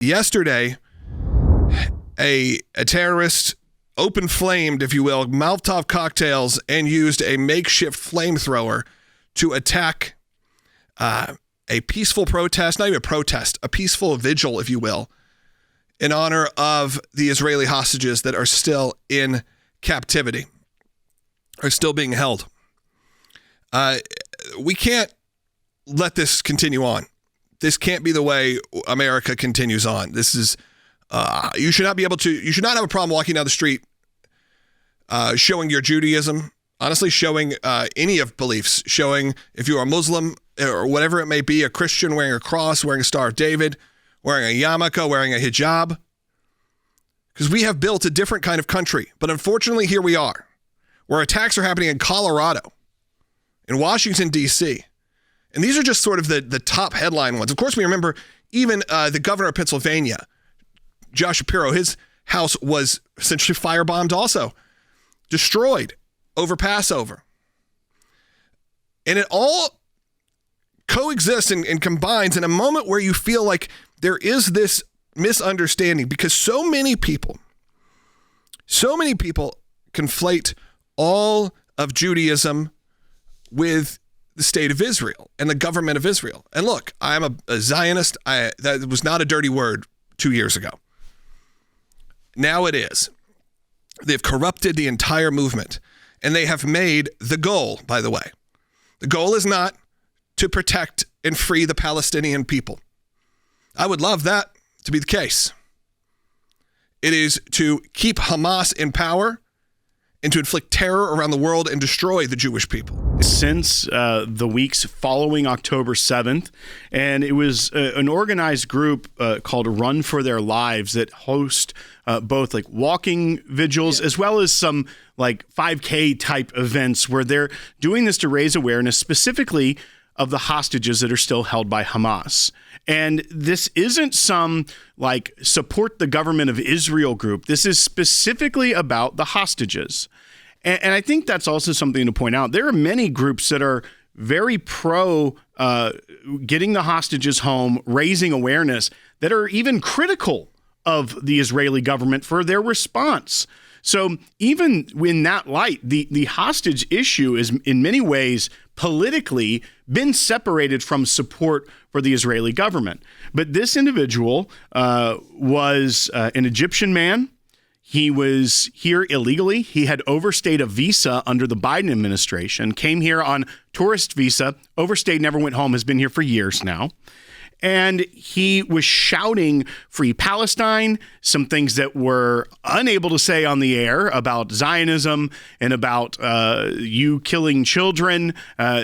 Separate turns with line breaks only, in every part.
Yesterday, a terrorist open-flamed, if you will, Molotov cocktails and used a makeshift flamethrower to attack a peaceful protest, not even a protest, a peaceful vigil, if you will, in honor of the Israeli hostages that are still in captivity, are still being held. We can't let this continue on. This can't be the way America continues on. This is, you should not have a problem walking down the street showing your Judaism, honestly, showing any of beliefs, showing if you are a Muslim or whatever it may be, a Christian wearing a cross, wearing a Star of David, wearing a yarmulke, wearing a hijab. Because we have built a different kind of country. But unfortunately, here we are, where attacks are happening in Colorado, in Washington, D.C., and these are just sort of the top headline ones. Of course, we remember even the governor of Pennsylvania, Josh Shapiro, his house was essentially firebombed also, destroyed over Passover. And it all coexists and combines in a moment where you feel like there is this misunderstanding because so many people conflate all of Judaism with the state of Israel and the government of Israel. And look, I'm a Zionist. That was not a dirty word 2 years ago. Now it is. They've corrupted the entire movement, and they have made the goal, by the way. The goal is not to protect and free the Palestinian people. I would love that to be the case. It is to keep Hamas in power and to inflict terror around the world and destroy the Jewish people.
Since the weeks following October 7th, and it was an organized group called Run for Their Lives that host both like walking vigils as well as some like 5K type events where they're doing this to raise awareness specifically of the hostages that are still held by Hamas. And this isn't some like support the government of Israel group. This is specifically about the hostages. And I think that's also something to point out. There are many groups that are very pro getting the hostages home, raising awareness, that are even critical of the Israeli government for their response. So even in that light, the hostage issue is in many ways politically been separated from support for the Israeli government. But this individual was an Egyptian man. He was here illegally. He had overstayed a visa under the Biden administration, came here on tourist visa, overstayed, never went home, has been here for years now. And he was shouting Free Palestine, some things that we're unable to say on the air about Zionism and about you killing children,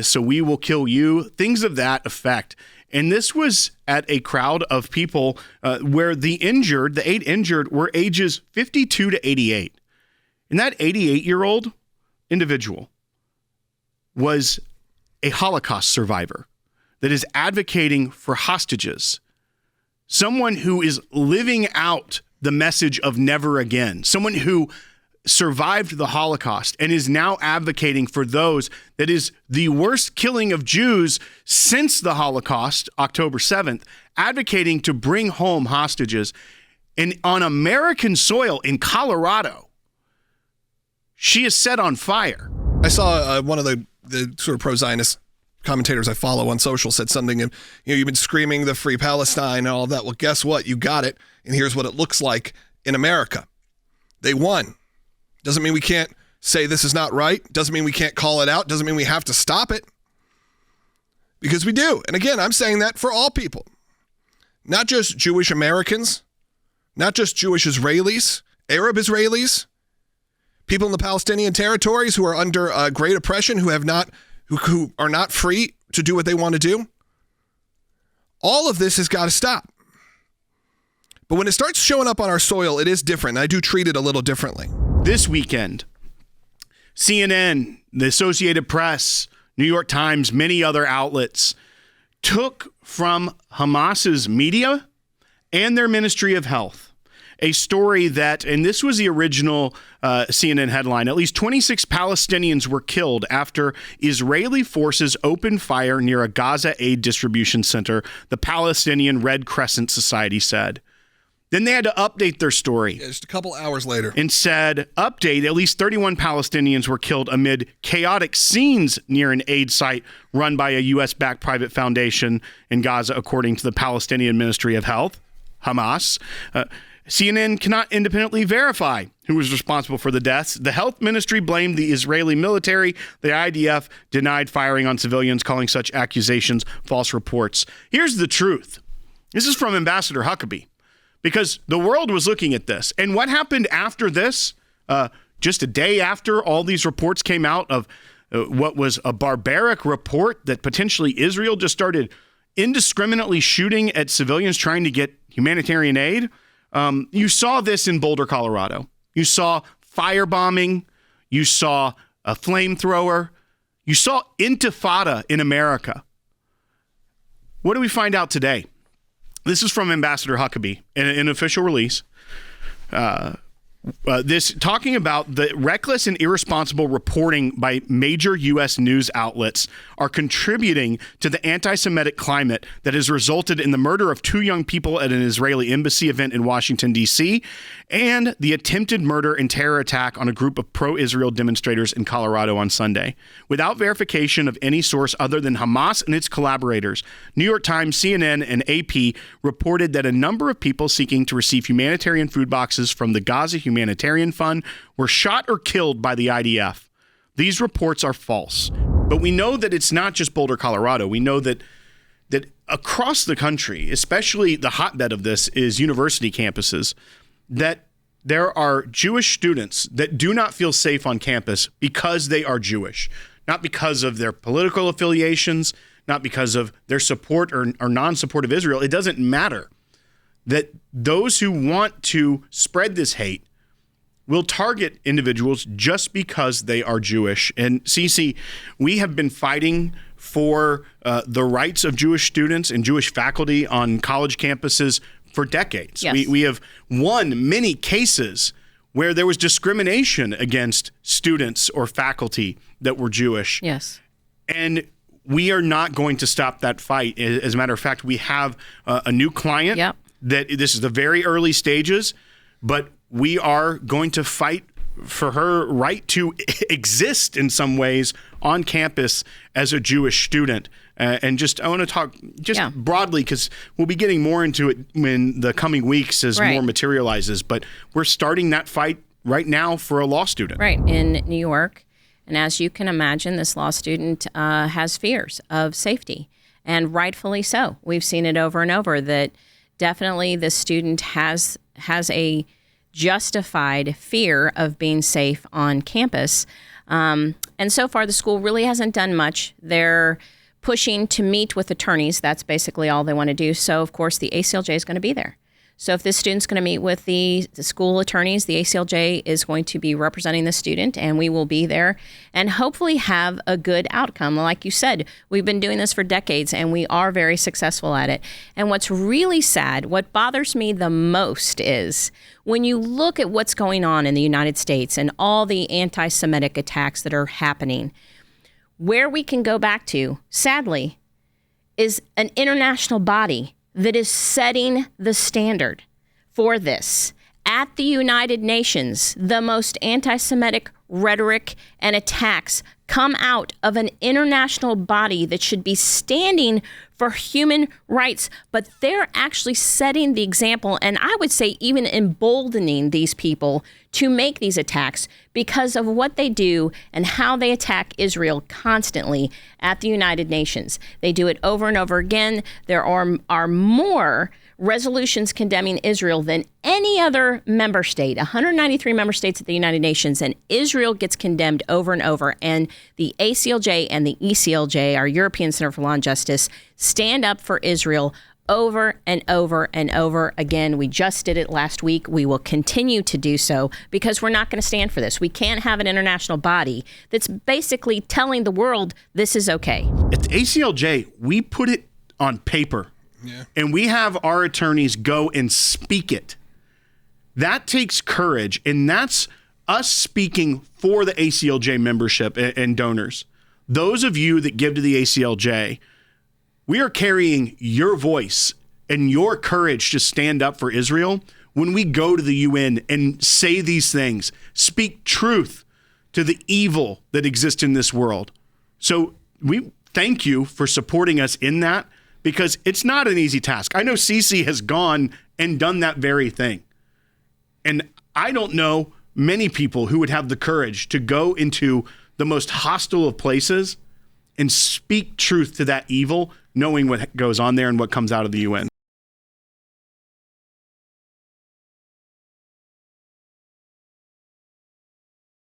so we will kill you, things of that effect. And this was at a crowd of people where the 8 injured were ages 52 to 88. And that 88-year-old individual was a Holocaust survivor that is advocating for hostages, someone who is living out the message of never again, someone who survived the Holocaust and is now advocating for those that is the worst killing of Jews since the Holocaust, October 7th, advocating to bring home hostages. And on American soil in Colorado, she is set on fire.
I saw one of the sort of pro-Zionist commentators I follow on social said something, and you've been screaming the Free Palestine and all of that. Well, guess what? You got it. And here's what it looks like in America. They won. Doesn't mean we can't say this is not right. Doesn't mean we can't call it out. Doesn't mean we have to stop it. Because we do. And again, I'm saying that for all people. Not just Jewish Americans, not just Jewish Israelis, Arab Israelis, people in the Palestinian territories who are under great oppression, who are not free to do what they want to do. All of this has got to stop. But when it starts showing up on our soil, it is different. I do treat it a little differently.
This weekend, CNN, the Associated Press, New York Times, many other outlets took from Hamas's media and their Ministry of Health a story that, and this was the original CNN headline, at least 26 Palestinians were killed after Israeli forces opened fire near a Gaza aid distribution center, the Palestinian Red Crescent Society said. Then they had to update their story.
Yeah, just a couple hours later.
And said, update, at least 31 Palestinians were killed amid chaotic scenes near an aid site run by a U.S.-backed private foundation in Gaza, according to the Palestinian Ministry of Health, Hamas. CNN cannot independently verify who was responsible for the deaths. The health ministry blamed the Israeli military. The IDF denied firing on civilians, calling such accusations false reports. Here's the truth. This is from Ambassador Huckabee, because the world was looking at this. And what happened after this, just a day after all these reports came out of what was a barbaric report that potentially Israel just started indiscriminately shooting at civilians trying to get humanitarian aid. You saw this in Boulder, Colorado. You saw firebombing. You saw a flamethrower. You saw intifada in America. What do we find out today? This is from Ambassador Huckabee in an official release. This talking about the reckless and irresponsible reporting by major U.S. news outlets are contributing to the anti-Semitic climate that has resulted in the murder of 2 young people at an Israeli embassy event in Washington, D.C., and the attempted murder and terror attack on a group of pro-Israel demonstrators in Colorado on Sunday. Without verification of any source other than Hamas and its collaborators, New York Times, CNN, and AP reported that a number of people seeking to receive humanitarian food boxes from the Gaza Humanitarian Fund were shot or killed by the IDF. These reports are false. But we know that it's not just Boulder, Colorado. We know that across the country, especially the hotbed of this is university campuses, that there are Jewish students that do not feel safe on campus because they are Jewish, not because of their political affiliations, not because of their support or non-support of Israel. It doesn't matter. That those who want to spread this hate will target individuals just because they are Jewish. And Cece, we have been fighting for the rights of Jewish students and Jewish faculty on college campuses for decades.
Yes.
We have won many cases where there was discrimination against students or faculty that were Jewish.
Yes.
And we are not going to stop that fight. As a matter of fact, we have a new client.
Yep.
That this is the very early stages, but we are going to fight for her right to exist in some ways on campus as a Jewish student. And just I want to talk just broadly, because we'll be getting more into it in the coming weeks as more materializes. But we're starting that fight right now for a law student.
Right, in New York. And as you can imagine, this law student has fears of safety, and rightfully so. We've seen it over and over that definitely the student has a justified fear of being safe on campus. And so far, the school really hasn't done much. They're pushing to meet with attorneys. That's basically all they want to do. So, of course, the ACLJ is going to be there. So if this student's going to meet with the school attorneys, the ACLJ is going to be representing the student, and we will be there and hopefully have a good outcome. Like you said, we've been doing this for decades, and we are very successful at it. And what's really sad, what bothers me the most is when you look at what's going on in the United States and all the anti-Semitic attacks that are happening, where we can go back to, sadly, is an international body that is setting the standard for this. At the United Nations, the most anti-Semitic rhetoric and attacks come out of an international body that should be standing for human rights, but they're actually setting the example, and I would say even emboldening these people to make these attacks because of what they do and how they attack Israel constantly at the United Nations. They do it over and over again. There are more resolutions condemning Israel than any other member state, 193 member states at the United Nations, and Israel gets condemned over and over. And the ACLJ and the ECLJ, our European Center for Law and Justice, stand up for Israel over and over and over again. We just did it last week. We will continue to do so because we're not going to stand for this. We can't have an international body that's basically telling the world this is okay.
At the ACLJ, we put it on paper. Yeah. And we have our attorneys go and speak it. That takes courage, and that's us speaking for the ACLJ membership and donors. Those of you that give to the ACLJ, we are carrying your voice and your courage to stand up for Israel when we go to the UN and say these things, speak truth to the evil that exists in this world. So we thank you for supporting us in that, because it's not an easy task. I know Cece has gone and done that very thing. And I don't know many people who would have the courage to go into the most hostile of places and speak truth to that evil, knowing what goes on there and what comes out of the UN.